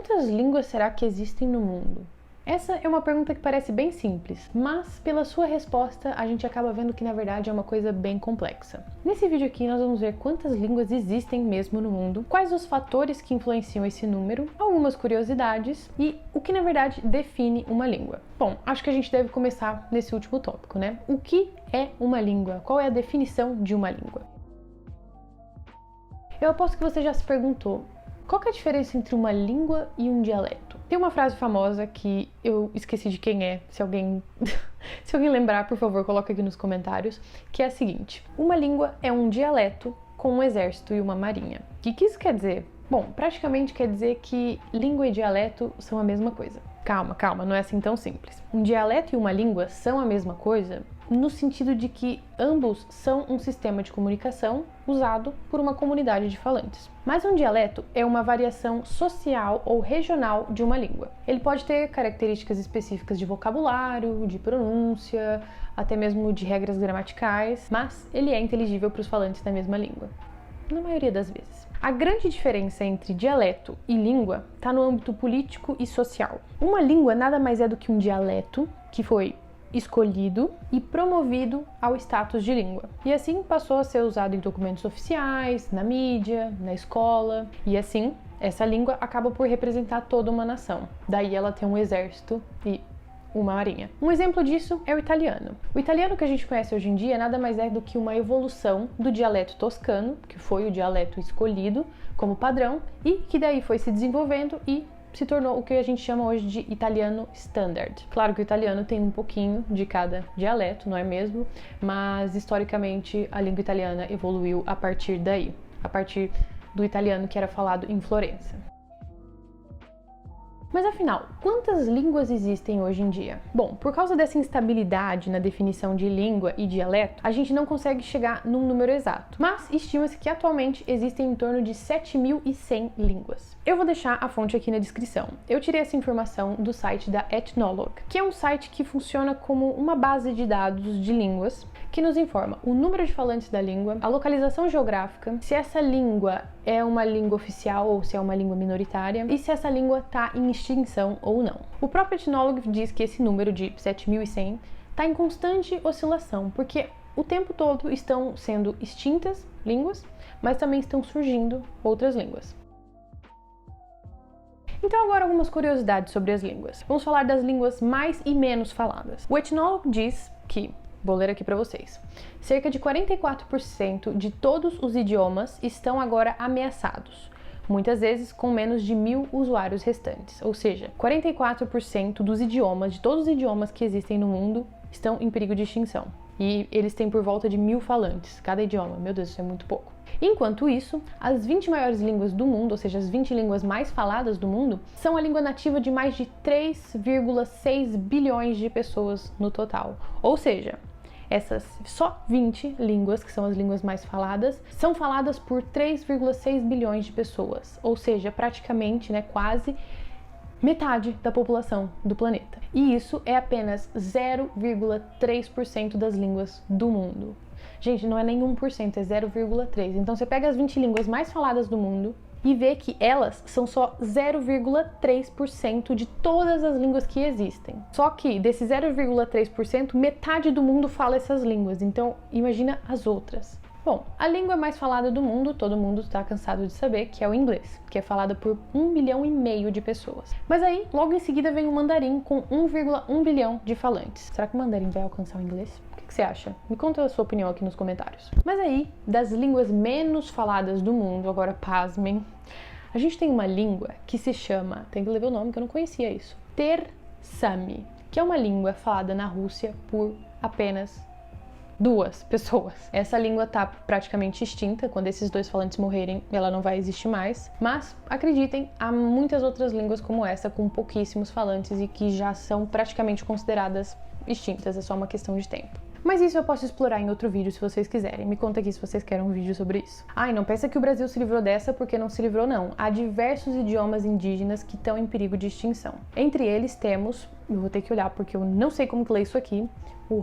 quantas línguas será que existem no mundo? Essa é uma pergunta que parece bem simples, mas pela sua resposta a gente acaba vendo que na verdade é uma coisa bem complexa. Nesse vídeo aqui nós vamos ver quantas línguas existem mesmo no mundo, quais os fatores que influenciam esse número, algumas curiosidades e o que na verdade define uma língua. Bom, acho que a gente deve começar nesse último tópico, né? O que é uma língua? Qual é a definição de uma língua? Eu aposto que você já se perguntou, qual que é a diferença entre uma língua e um dialeto? Tem uma frase famosa que eu esqueci de quem é, se alguém lembrar, por favor, coloca aqui nos comentários, que é a seguinte: uma língua é um dialeto com um exército e uma marinha. O que isso quer dizer? Bom, praticamente quer dizer que língua e dialeto são a mesma coisa. Calma, não é assim tão simples. Um dialeto e uma língua são a mesma coisa no sentido de que ambos são um sistema de comunicação usado por uma comunidade de falantes. Mas um dialeto é uma variação social ou regional de uma língua. Ele pode ter características específicas de vocabulário, de pronúncia, até mesmo de regras gramaticais, mas ele é inteligível para os falantes da mesma língua, na maioria das vezes. A grande diferença entre dialeto e língua está no âmbito político e social. Uma língua nada mais é do que um dialeto que foi escolhido e promovido ao status de língua. E assim passou a ser usado em documentos oficiais, na mídia, na escola. E assim, essa língua acaba por representar toda uma nação. Daí ela tem um exército e uma marinha. Um exemplo disso é o italiano. O italiano que a gente conhece hoje em dia nada mais é do que uma evolução do dialeto toscano, que foi o dialeto escolhido como padrão e que daí foi se desenvolvendo e se tornou o que a gente chama hoje de italiano standard. Claro que o italiano tem um pouquinho de cada dialeto, não é mesmo? Mas historicamente a língua italiana evoluiu a partir daí, a partir do italiano que era falado em Florença. Mas afinal, quantas línguas existem hoje em dia? Bom, por causa dessa instabilidade na definição de língua e dialeto, a gente não consegue chegar num número exato, mas estima-se que atualmente existem em torno de 7.100 línguas. Eu vou deixar a fonte aqui na descrição. Eu tirei essa informação do site da Ethnologue, que é um site que funciona como uma base de dados de línguas, que nos informa o número de falantes da língua, a localização geográfica, se essa língua é uma língua oficial ou se é uma língua minoritária e se essa língua está em extinção ou não. O próprio Ethnologue diz que esse número de 7.100 está em constante oscilação, porque o tempo todo estão sendo extintas línguas, mas também estão surgindo outras línguas. Então agora algumas curiosidades sobre as línguas. Vamos falar das línguas mais e menos faladas. O Ethnologue diz que, vou ler aqui para vocês, cerca de 44% de todos os idiomas estão agora ameaçados, muitas vezes com menos de 1.000 usuários restantes. Ou seja, 44% dos idiomas, de todos os idiomas que existem no mundo, estão em perigo de extinção. E eles têm por volta de 1.000 falantes, cada idioma. Meu Deus, isso é muito pouco. Enquanto isso, as 20 maiores línguas do mundo, ou seja, as 20 línguas mais faladas do mundo, são a língua nativa de mais de 3,6 bilhões de pessoas no total. Ou seja, essas só 20 línguas, que são as línguas mais faladas, são faladas por 3,6 bilhões de pessoas. Ou seja, praticamente, quase metade da população do planeta. E isso é apenas 0,3% das línguas do mundo. Gente, não é nem 1%, é 0,3%. Então você pega as 20 línguas mais faladas do mundo e vê que elas são só 0,3% de todas as línguas que existem. Só que desse 0,3%, metade do mundo fala essas línguas. Então imagina as outras. Bom, a língua mais falada do mundo, todo mundo está cansado de saber, que é o inglês, que é falada por 1,5 milhão de pessoas. Mas aí, logo em seguida, vem o mandarim com 1,1 bilhão de falantes. Será que o mandarim vai alcançar o inglês? O que você acha? Me conta a sua opinião aqui nos comentários. Mas aí, das línguas menos faladas do mundo, agora pasmem, a gente tem uma língua que se chama, tem que ler o nome que eu não conhecia isso, Tersami, que é uma língua falada na Rússia por apenas 2 pessoas. Essa língua tá praticamente extinta. Quando esses 2 falantes morrerem, ela não vai existir mais. Mas, acreditem, há muitas outras línguas como essa, com pouquíssimos falantes e que já são praticamente consideradas extintas. É só uma questão de tempo. Mas isso eu posso explorar em outro vídeo se vocês quiserem. Me conta aqui se vocês querem um vídeo sobre isso. E não pensa que o Brasil se livrou dessa porque não se livrou, não. Há diversos idiomas indígenas que estão em perigo de extinção. Entre eles temos, eu vou ter que olhar porque eu não sei como que lê isso aqui, o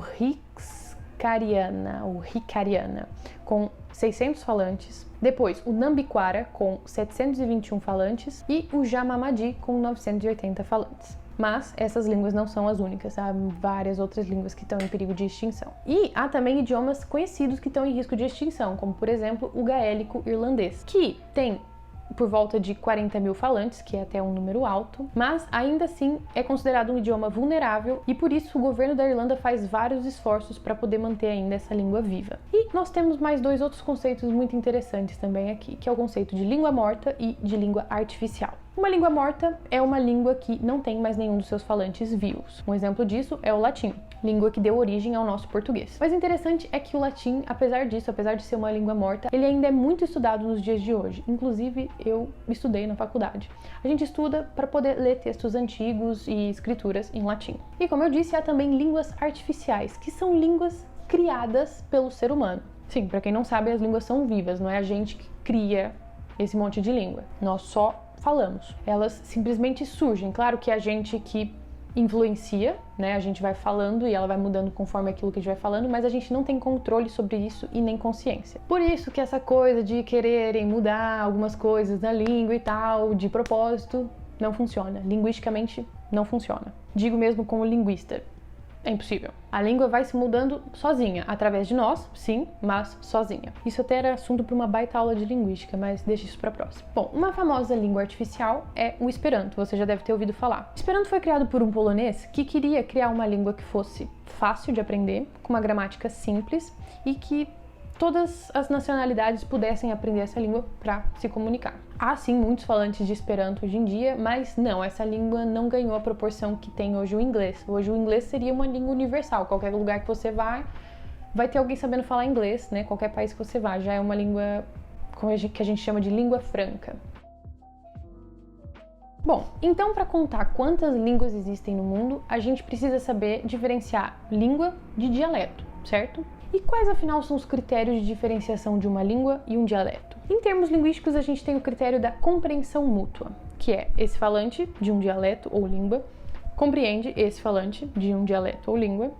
Ricariana, com 600 falantes, Depois, o Nambiquara, com 721 falantes, e o Jamamadi, com 980 falantes. Mas essas línguas não são as únicas, há várias outras línguas que estão em perigo de extinção. E há também idiomas conhecidos que estão em risco de extinção, como por exemplo o gaélico irlandês, que tem por volta de 40 mil falantes, que é até um número alto, mas ainda assim é considerado um idioma vulnerável e por isso o governo da Irlanda faz vários esforços para poder manter ainda essa língua viva. E nós temos mais dois outros conceitos muito interessantes também aqui, que é o conceito de língua morta e de língua artificial. Uma língua morta é uma língua que não tem mais nenhum dos seus falantes vivos. Um exemplo disso é o latim, língua que deu origem ao nosso português. Mas o interessante é que o latim, apesar disso, apesar de ser uma língua morta, ele ainda é muito estudado nos dias de hoje. Inclusive, eu estudei na faculdade. A gente estuda para poder ler textos antigos e escrituras em latim. E como eu disse, há também línguas artificiais, que são línguas criadas pelo ser humano. Sim, para quem não sabe, as línguas são vivas, não é a gente que cria esse monte de língua. Nós só falamos. Elas simplesmente surgem. Claro que a gente que influencia, né? A gente vai falando e ela vai mudando conforme aquilo que a gente vai falando, mas a gente não tem controle sobre isso e nem consciência. Por isso que essa coisa de quererem mudar algumas coisas na língua e tal, de propósito, não funciona. Linguisticamente, não funciona. Digo mesmo como linguista. É impossível. A língua vai se mudando sozinha, através de nós, sim, mas sozinha. Isso até era assunto para uma baita aula de linguística, mas deixa isso para próxima. Bom, uma famosa língua artificial é o Esperanto, você já deve ter ouvido falar. O Esperanto foi criado por um polonês que queria criar uma língua que fosse fácil de aprender, com uma gramática simples e que todas as nacionalidades pudessem aprender essa língua para se comunicar. Há sim muitos falantes de Esperanto hoje em dia, mas não, essa língua não ganhou a proporção que tem hoje o inglês. Hoje o inglês seria uma língua universal, qualquer lugar que você vai ter alguém sabendo falar inglês, né? Qualquer país que você vá, já é uma língua que a gente chama de língua franca. Bom, então para contar quantas línguas existem no mundo, a gente precisa saber diferenciar língua de dialeto, certo? E quais, afinal, são os critérios de diferenciação de uma língua e um dialeto? Em termos linguísticos, a gente tem o critério da compreensão mútua, que é esse falante de um dialeto ou língua compreende esse falante de um dialeto ou língua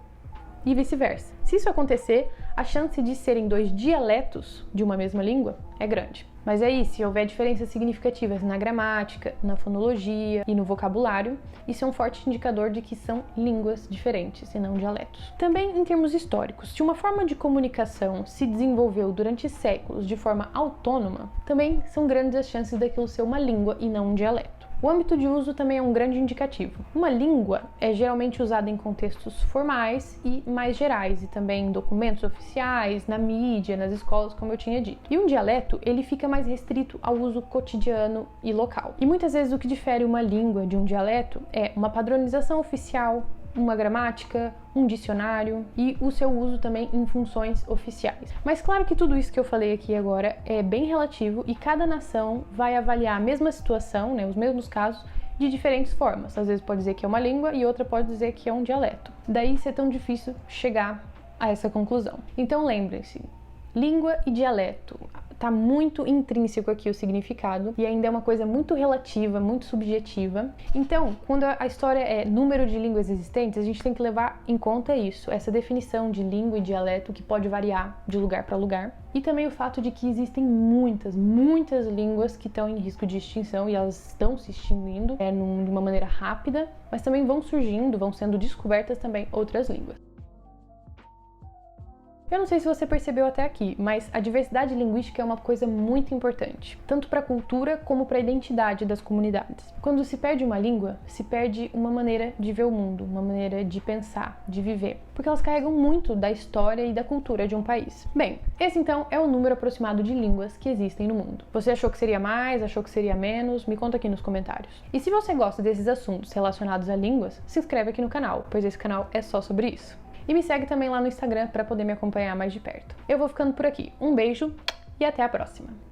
e vice-versa. Se isso acontecer, a chance de serem dois dialetos de uma mesma língua é grande. Mas aí, se houver diferenças significativas na gramática, na fonologia e no vocabulário, isso é um forte indicador de que são línguas diferentes e não dialetos. Também em termos históricos, se uma forma de comunicação se desenvolveu durante séculos de forma autônoma, também são grandes as chances daquilo ser uma língua e não um dialeto. O âmbito de uso também é um grande indicativo. Uma língua é geralmente usada em contextos formais e mais gerais, e também em documentos oficiais, na mídia, nas escolas, como eu tinha dito. E um dialeto, ele fica mais restrito ao uso cotidiano e local. E muitas vezes o que difere uma língua de um dialeto é uma padronização oficial, uma gramática, um dicionário e o seu uso também em funções oficiais. Mas claro que tudo isso que eu falei aqui agora é bem relativo e cada nação vai avaliar a mesma situação, né, os mesmos casos, de diferentes formas. Às vezes pode dizer que é uma língua e outra pode dizer que é um dialeto. Daí ser tão difícil chegar a essa conclusão. Então lembrem-se, língua e dialeto. Tá muito intrínseco aqui o significado e ainda é uma coisa muito relativa, muito subjetiva. Então, quando a história é número de línguas existentes, a gente tem que levar em conta isso, essa definição de língua e dialeto que pode variar de lugar para lugar. E também o fato de que existem muitas línguas que estão em risco de extinção e elas estão se extinguindo de uma maneira rápida, mas também vão surgindo, vão sendo descobertas também outras línguas. Eu não sei se você percebeu até aqui, mas a diversidade linguística é uma coisa muito importante, tanto para a cultura como para a identidade das comunidades. Quando se perde uma língua, se perde uma maneira de ver o mundo, uma maneira de pensar, de viver, porque elas carregam muito da história e da cultura de um país. Bem, esse então é o número aproximado de línguas que existem no mundo. Você achou que seria mais, achou que seria menos? Me conta aqui nos comentários. E se você gosta desses assuntos relacionados a línguas, se inscreve aqui no canal, pois esse canal é só sobre isso. E me segue também lá no Instagram para poder me acompanhar mais de perto. Eu vou ficando por aqui. Um beijo e até a próxima!